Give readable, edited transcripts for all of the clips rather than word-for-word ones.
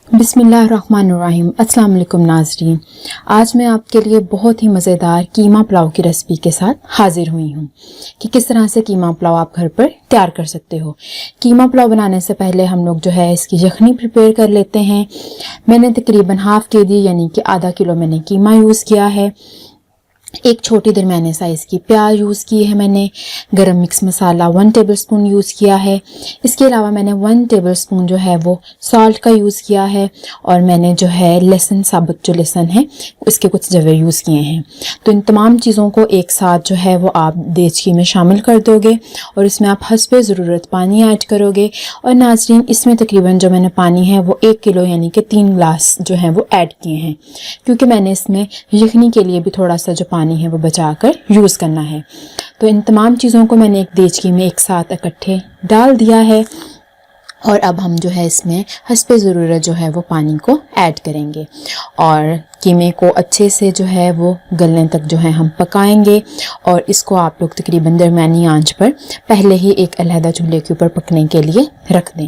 बिस्मिल्लाहिर्रहमानिर्रहीम। अस्सलाम वालेकुम नाज़रीन। आज मैं आपके लिए बहुत ही मज़ेदार कीमा पुलाव की रेसिपी के साथ हाजिर हुई हूँ कि किस तरह से कीमा पुलाव आप घर पर तैयार कर सकते हो। कीमा पुलाव बनाने से पहले हम लोग जो है इसकी यखनी प्रिपेयर कर लेते हैं। मैंने तकरीबन हाफ़ केजी यानी कि आधा किलो मैंने कीमा यूज़ किया है। एक छोटी दरमियाने साइज़ की प्याज यूज़ की है मैंने। गरम मिक्स मसाला 1 टेबलस्पून यूज़ किया है। इसके अलावा मैंने 1 टेबलस्पून जो है वो सॉल्ट का यूज़ किया है और मैंने जो है लहसुन, साबुत जो लहसुन है उसके कुछ जवे यूज़ किए हैं। तो इन तमाम चीज़ों को एक साथ जो है वो आप देचकी में शामिल कर दोगे और इसमें आप हस्बे ज़रूरत पानी ऐड करोगे। और नाज़रीन, इसमें तकरीबन जो मैंने पानी है वो 1 किलो यानी कि 3 गिलास जो है वो ऐड किए हैं, क्योंकि मैंने इसमें यखनी के लिए भी थोड़ा सा जो पानी है वो बचाकर यूज़ करना है। तो इन तमाम चीज़ों को मैंने एक देचकी में एक साथ इकट्ठे डाल दिया है और अब हम जो है इसमें हस्बे ज़रूरत जो है वो पानी को ऐड करेंगे और कीमे को अच्छे से जो है वो गलने तक जो है हम पकाएंगे। और इसको आप लोग तकरीबन दरमियानी आंच पर पहले ही एक अलहदा चूल्हे के ऊपर पकने के लिए रख दें।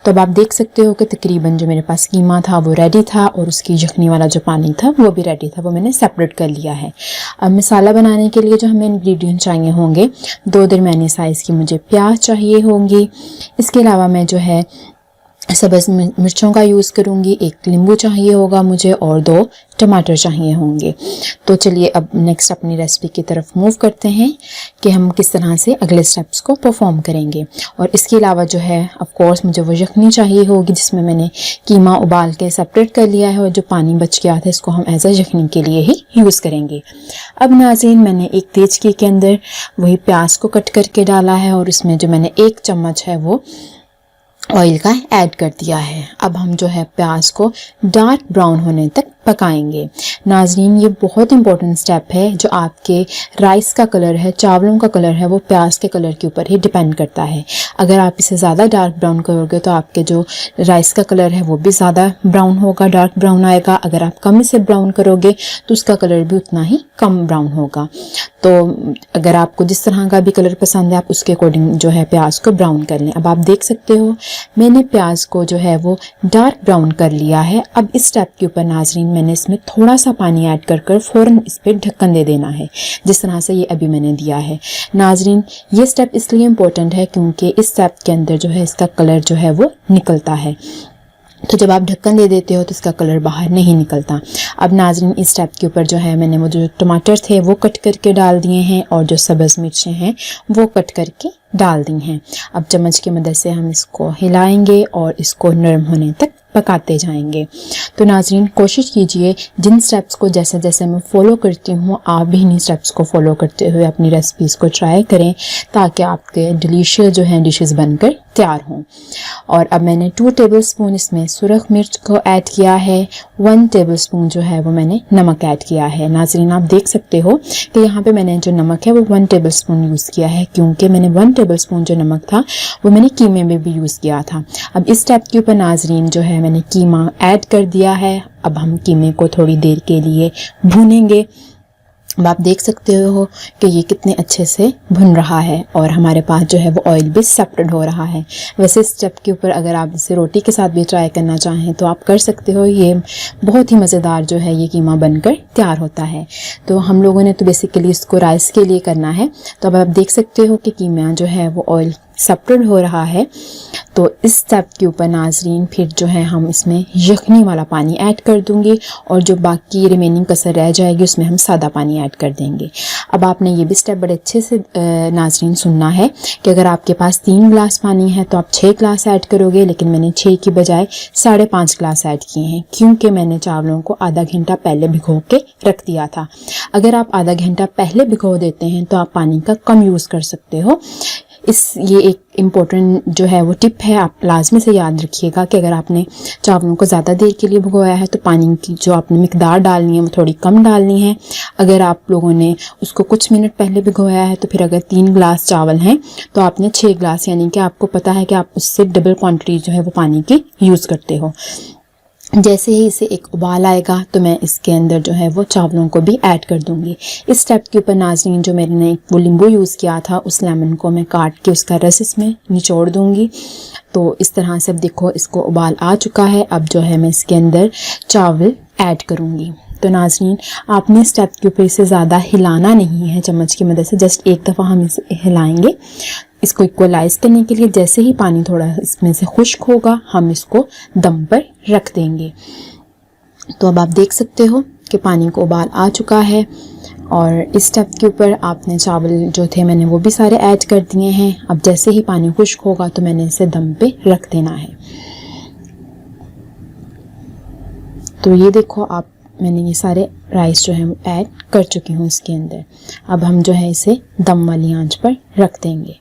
तो अब आप देख सकते हो कि तकरीबन जो मेरे पास कीमा था वो रेडी था और उसकी यखनी वाला जो पानी था वो भी रेडी था, वो मैंने सेपरेट कर लिया है। अब मसाला बनाने के लिए जो हमें इंग्रेडिएंट चाहिए होंगे, 2 दरमियानी साइज़ की मुझे प्याज चाहिए होंगी। इसके अलावा मैं जो है सब्ज़ मिर्चों का यूज़ करूँगी, 1 नींबू चाहिए होगा मुझे और 2 टमाटर चाहिए होंगे। तो चलिए अब नेक्स्ट अपनी रेसिपी की तरफ मूव करते हैं कि हम किस तरह से अगले स्टेप्स को परफॉर्म करेंगे। और इसके अलावा जो है ऑफ कोर्स मुझे वो यखनी चाहिए होगी जिसमें मैंने कीमा उबाल के सेपरेट कर लिया है और जो पानी बच गया था इसको हम एज अ यखनी के लिए ही यूज़ करेंगे। अब नाज़रीन, मैंने एक देचकी के अंदर वही प्याज को कट करके डाला है और इसमें जो मैंने 1 चम्मच है वो ऑयल का ऐड कर दिया है। अब हम जो है प्याज को डार्क ब्राउन होने तक पकाएंगे। नाज़रीन, ये बहुत इंपॉर्टेंट स्टेप है। जो आपके राइस का कलर है, चावलों का कलर है, वो प्याज के कलर के ऊपर ही डिपेंड करता है। अगर आप इसे ज़्यादा डार्क ब्राउन करोगे तो आपके जो राइस का कलर है वो भी ज़्यादा ब्राउन होगा, डार्क ब्राउन आएगा। अगर आप कम इसे ब्राउन करोगे तो उसका कलर भी उतना ही कम ब्राउन होगा। तो अगर आपको जिस तरह का भी कलर पसंद है आप उसके अकॉर्डिंग जो है प्याज को ब्राउन कर लें। अब आप देख सकते हो मैंने प्याज को जो है वो डार्क ब्राउन कर लिया है। अब इस स्टेप के ऊपर नाज़रीन मैंने इसमें थोड़ा सा पानी ऐड कर फ़ौरन इस पर ढक्कन दे देना है, जिस तरह से ये अभी मैंने दिया है। नाज़रीन, ये स्टेप इसलिए इम्पोर्टेंट है क्योंकि इस स्टेप के अंदर जो है इसका कलर जो है वो निकलता है। तो जब आप ढक्कन दे देते हो तो इसका कलर बाहर नहीं निकलता। अब नाज़रीन, इस स्टेप के ऊपर जो है मैंने वो जो टमाटर थे वो कट करके डाल दिए हैं और जो सब्ज़ मिर्चें हैं वो कट करके डाल दी हैं। अब चम्मच की मदद से हम इसको हिलाएंगे और इसको नरम होने तक पकाते जाएंगे। तो नाज़रीन, कोशिश कीजिए जिन स्टेप्स को जैसे जैसे मैं फ़ॉलो करती हूँ आप भी इन्हीं स्टेप्स को फ़ॉलो करते हुए अपनी रेसिपीज़ को ट्राई करें ताकि आपके डिलीशियस जो हैं डिशेस बनकर तैयार हों। और अब मैंने 2 टेबलस्पून इसमें सुरख मिर्च को ऐड किया है, 1 टेबलस्पून जो है वो मैंने नमक ऐड किया है। नाज़रीन, आप देख सकते हो कि यहाँ पे मैंने जो नमक है वो 1 टेबलस्पून यूज़ किया है क्योंकि मैंने 1 टेबलस्पून जो नमक था वो मैंने कीमे में भी यूज़ किया था। अब इस स्टेप के ऊपर नाज़रीन जो है मैंने कीमा ऐड कर दिया है। अब हम कीमे को थोड़ी देर के लिए भूनेंगे। अब आप देख सकते हो कि ये कितने अच्छे से भुन रहा है और हमारे पास जो है वो ऑयल भी सेपरेट हो रहा है। वैसे इस स्टेप के ऊपर अगर आप इसे रोटी के साथ भी ट्राई करना चाहें तो आप कर सकते हो। ये बहुत ही मज़ेदार जो है ये कीमा बनकर तैयार होता है। तो हम लोगों ने तो बेसिकली इसको राइस के लिए करना है। तो अब आप देख सकते हो कि कीमा जो है वो ऑयल सेपरेट हो रहा है। तो इस स्टेप के ऊपर नाज़रीन फिर जो है हम इसमें यखनी वाला पानी ऐड कर दूंगी और जो बाकी रिमेनिंग कसर रह जाएगी उसमें हम सादा पानी ऐड कर देंगे। अब आपने ये भी स्टेप बड़े अच्छे से नाज़रीन सुनना है कि अगर आपके पास 3 गिलास पानी है तो आप 6 गिलास ऐड करोगे, लेकिन मैंने 6 की बजाय 5.5 गिलास ऐड किए हैं क्योंकि मैंने चावलों को आधा घंटा पहले भिगो के रख दिया था। अगर आप आधा घंटा पहले भिगो देते हैं तो आप पानी का कम यूज़ कर सकते हो। ये एक इम्पोर्टेंट जो है वो टिप है, आप लाजमी से याद रखिएगा कि अगर आपने चावलों को ज़्यादा देर के लिए भिगोया है तो पानी की जो आपने मिकदार डालनी है वो थोड़ी कम डालनी है। अगर आप लोगों ने उसको कुछ मिनट पहले भिगोया है तो फिर अगर 3 गिलास चावल हैं तो आपने 6 गिलास, यानी कि आपको पता है कि आप उससे डबल क्वांटिटी जो है वो पानी की यूज़ करते हो। जैसे ही इसे एक उबाल आएगा तो मैं इसके अंदर जो है वो चावलों को भी ऐड कर दूंगी। इस स्टेप के ऊपर नाज़रीन जो मैंने वो नींबू यूज़ किया था उस लेमन को मैं काट के उसका रस इसमें निचोड़ दूंगी। तो इस तरह से अब देखो इसको उबाल आ चुका है। अब जो है मैं इसके अंदर चावल ऐड करूँगी। तो नाज़रीन आपने स्टेप के ऊपर इसे ज़्यादा हिलाना नहीं है चम्मच की मदद से, जस्ट एक दफ़ा हम इसे हिलाएंगे इसको इक्वलाइज़ करने के लिए। जैसे ही पानी थोड़ा इसमें से खुश्क होगा हम इसको दम पर रख देंगे। तो अब आप देख सकते हो कि पानी को उबाल आ चुका है और इस स्टेप के ऊपर आपने चावल जो थे मैंने वो भी सारे ऐड कर दिए हैं। अब जैसे ही पानी खुश्क होगा तो मैंने इसे दम पे रख देना है। तो ये देखो आप मैंने ये सारे राइस जो है ऐड कर चुकी हूँ इसके अंदर। अब हम जो है इसे दम वाली आंच पर रख देंगे।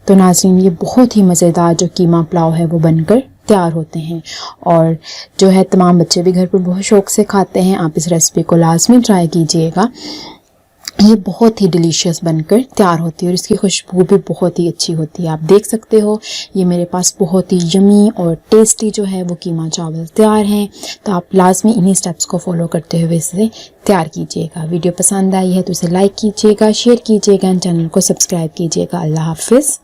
तो नाज़रीन ये बहुत ही मज़ेदार जो कीमा पुलाव है वो बनकर तैयार होते हैं और जो है तमाम बच्चे भी घर पर बहुत शौक़ से खाते हैं। आप इस रेसिपी को लाजमी ट्राई कीजिएगा। ये बहुत ही डिलीशियस बनकर तैयार होती है और इसकी खुशबू भी बहुत ही अच्छी होती है। आप देख सकते हो ये मेरे पास बहुत ही यमी और टेस्टी जो है वो कीमा चावल तैयार हैं। तो आप लाजमी इन्हीं स्टेप्स को फॉलो करते हुए इसे तैयार कीजिएगा। वीडियो पसंद आई है तो इसे लाइक कीजिएगा, शेयर कीजिएगा, चैनल को सब्सक्राइब कीजिएगा। अल्लाह हाफिज़।